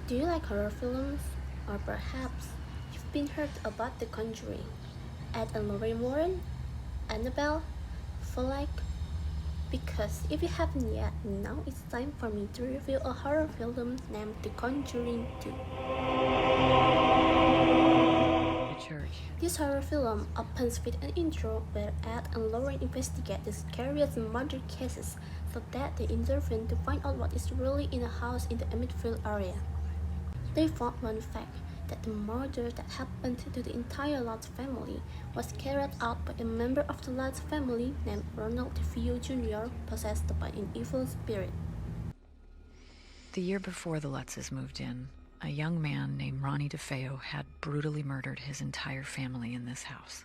Do you like horror films? Or perhaps you've been heard about The Conjuring? Ed and Lorraine Warren? Annabelle? For like? Because if you haven't yet, now it's time for me to review a horror film named The Conjuring 2. The church. This horror film opens with an intro where Ed and Lorraine investigate the scariest murder cases so that they intervene to find out what is really in a house in the Emmitsville area. They found one fact, that the murder that happened to the entire Lutz family was carried out by a member of the Lutz family named Ronald DeFeo Jr., possessed by an evil spirit. The year before the Lutzes moved in, a young man named Ronnie DeFeo had brutally murdered his entire family in this house.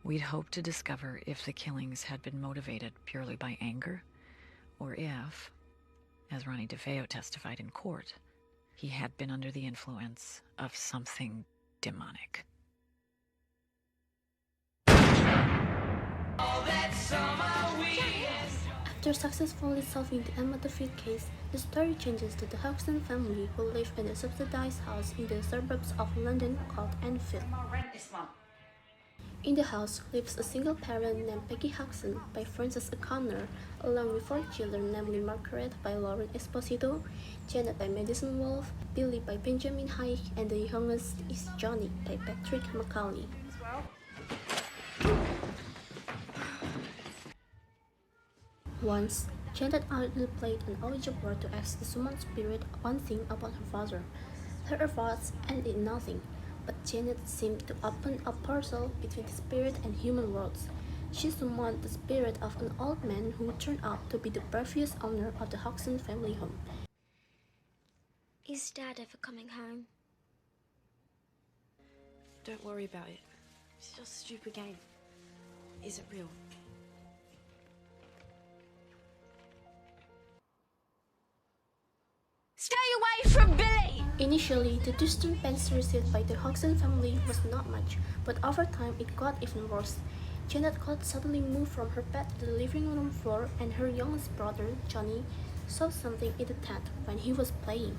We'd hoped to discover if the killings had been motivated purely by anger, or if, as Ronnie DeFeo testified in court, he had been under the influence of something demonic. After successfully solving the Emma DeFeo case, the story changes to the Hodgson family who live in a subsidized house in the suburbs of London called Enfield. In the house lives a single parent named Peggy Hodgson by Frances O'Connor, along with 4 children, namely Margaret by Lauren Esposito, Janet by Madison Wolfe, Billy by Benjamin Hayek, and the youngest is Johnny by Patrick Macaulay. Once, Janet idly played an Ouija board to ask the summoned spirit one thing about her father. Her efforts ended in nothing, but Janet seemed to open a portal between the spirit and human worlds. She summoned the spirit of an old man who turned out to be the previous owner of the Hodgson family home. Is Dad ever coming home? Don't worry about it. It's just a stupid game. Is it real? Stay away from Billy! Initially, the distant pains received by the Hodgson family was not much, but over time it got even worse. Janet got suddenly moved from her bed to the living room floor, and her youngest brother, Johnny, saw something in the tent when he was playing.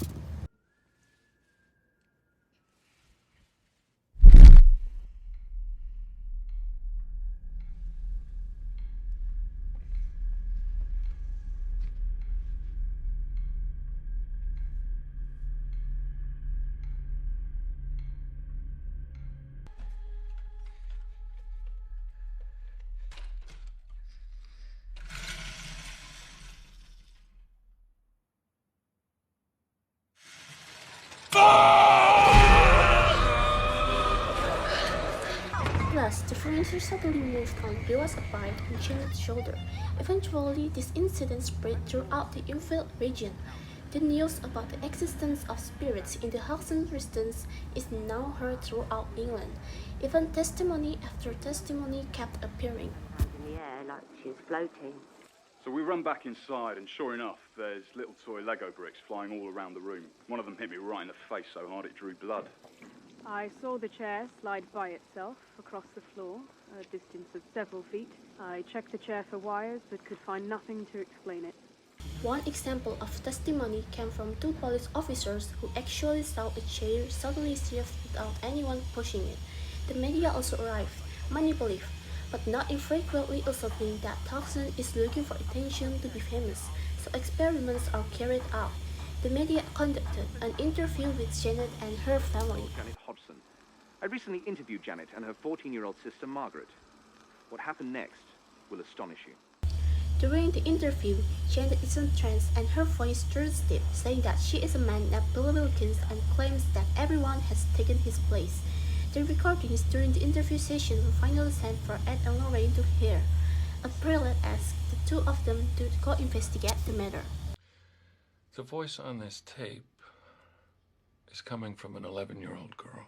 Plus, the furniture suddenly moved on Bella's abide and Janet's shoulder. Eventually, this incident spread throughout the Enfield region. The news about the existence of spirits in the Hodgson residence is now heard throughout England. Even testimony after testimony kept appearing. In the air like she was floating. So we run back inside, and sure enough, there's little toy Lego bricks flying all around the room. One of them hit me right in the face so hard it drew blood. I saw the chair slide by itself across the floor, a distance of several feet. I checked the chair for wires, but could find nothing to explain it. One example of testimony came from 2 police officers who actually saw a chair suddenly shift without anyone pushing it. The media also arrived, many believe, but not infrequently also think that Hodgson is looking for attention to be famous, so experiments are carried out. The media conducted an interview with Janet and her family. Janet Hodgson. I recently interviewed Janet and her 14-year-old sister, Margaret. What happened next will astonish you. During the interview, Janet is entranced and her voice turns deep, saying that she is a man named Bill Wilkins and claims that everyone has taken his place. The recordings during the interview session were finally sent for Ed and Lorraine to hear. April asked the 2 of them to go investigate the matter. The voice on this tape is coming from an 11-year-old girl.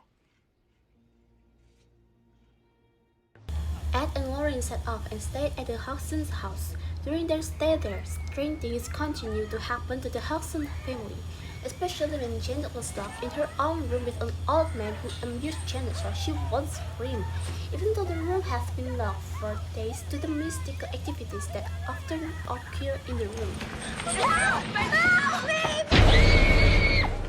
Ed and Lorraine set off and stayed at the Hodgson's house. During their stay there, strange things continued to happen to the Hodgson family, especially when Janet was locked in her own room with an old man who abused Janet so she won't scream. Even though the room has been locked for days due to mystical activities that often occur in the room. Help me!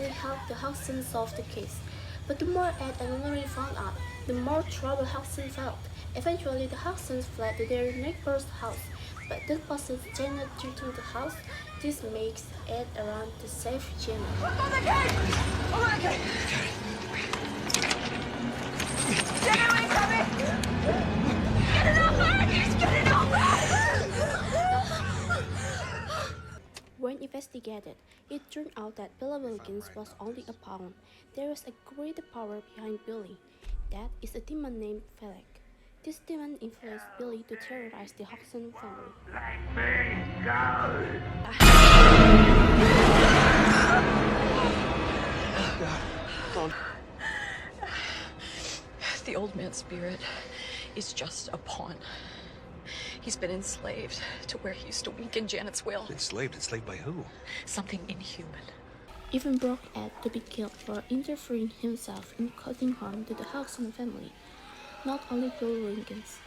eventually helped the Hodgsons solve the case. But the more Ed and Lorraine found out, the more trouble Hodgson felt. Eventually, the Hodgsons fled to their neighbor's house, but that causes Janet to return to the house. This makes Ed run to save Janet. Open the gate! Open the gate! Janet, incoming! Get it open! Get it open! When investigated, it turned out that Billy Wilkins was only a pawn. There was a great power behind Billy. That is a demon named Felek. This demon influenced Billy to terrorize the Hodgson family. Let me go! God. The old man's spirit is just a pawn. He's been enslaved to where he used to weaken Janet's will. Enslaved? Enslaved by who? Something inhuman. Even broke Ed to be killed for interfering himself in causing harm to the Hodgson family. Not only Bill Wilkins,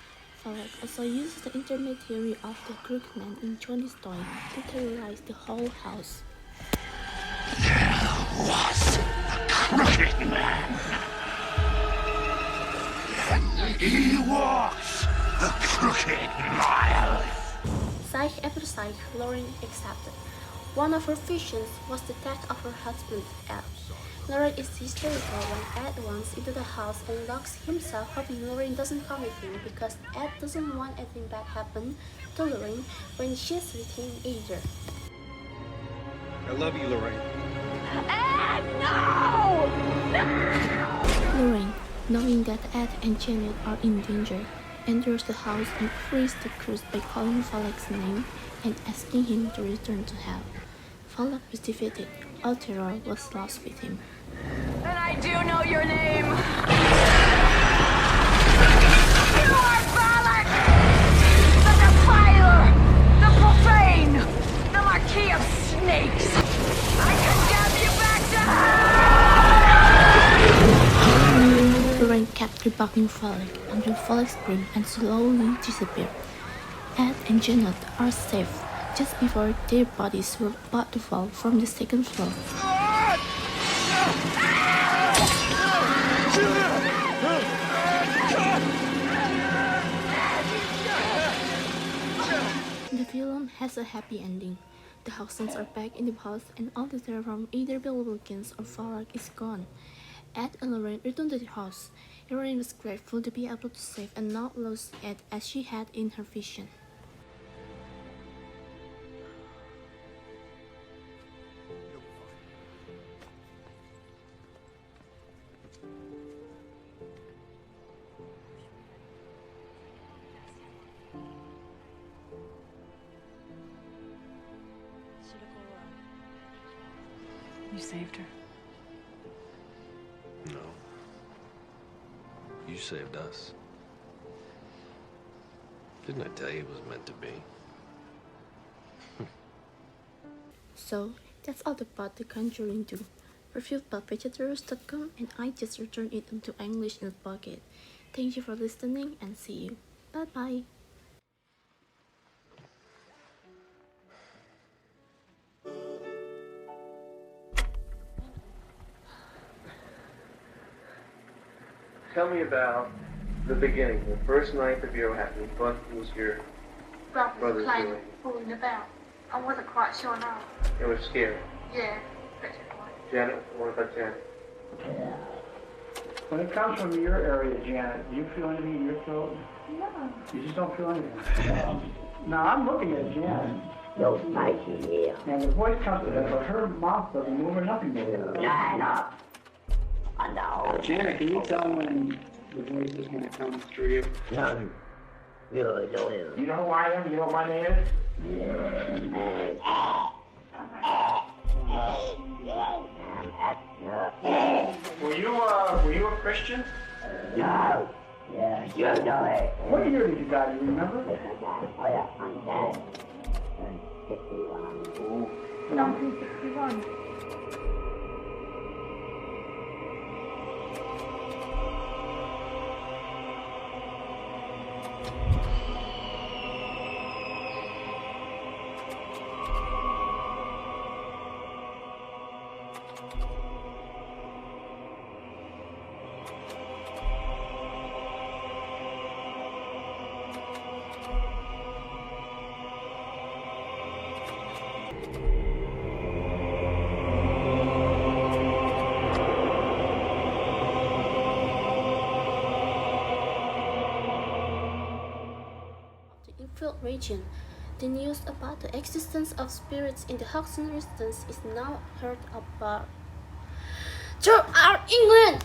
Felek also uses the intermediary of the crooked man in Johnny's toy to terrorize the whole house. There was a crooked man. He walks the crooked mile. Psych after psych, Lorraine accepted. One of her visions was the death of her husband, Ed. Lorraine is hysterical when Ed runs into the house and locks himself, hoping Lorraine doesn't come with him because Ed doesn't want anything bad happen to Lorraine when she's with him either. I love you, Lorraine. Ed, no! No! Lorraine, knowing that Ed and Janet are in danger, enters the house and frees the curse by calling Felek's name and asking him to return to hell. Felek was defeated. All terror was lost with him. And I do know your name! You are Balak! The defiler! The profane! The Marquis of Snakes! I condemn you back to hell! Lorraine kept rebuffing Felek until Felek screamed and slowly disappeared. Ed and Janet are safe just before their bodies were about to fall from the second floor. The film has a happy ending. The Hodgsons are back in the house and all the terror from either Bill Wilkins or Felek is gone. Ed and Lorraine return to the house. Lorraine was grateful to be able to save and not lose Ed as she had in her vision. You saved her. No. You saved us. Didn't I tell you it was meant to be? So, that's all about The Conjuring 2. Reviewed by vegetarians.com, and I just returned it into English in a bucket. Thank you for listening and see you. Bye bye. Tell me about the beginning, the first night that you were having. What was your brother playing, doing? falling about. I wasn't quite sure now. It was scary. Yeah. Janet, what about Janet? When it comes from your area, Janet, do you feel anything in your throat? No. You just don't feel anything. Now I'm looking at Janet. No fighting here. And the voice comes to her, but her mouth doesn't move or nothing moves. Line up. No. Janet, can you tell when the voice is going to come through you? No. You don't. You know who I am? You know what my name is? Were you a Christian? No. Yeah, you know it. What year did you die? Do you remember? Oh yeah, I'm dead. 1961. 1961. infield region. The news about the existence of spirits in the Hudson region is now heard about throughout England.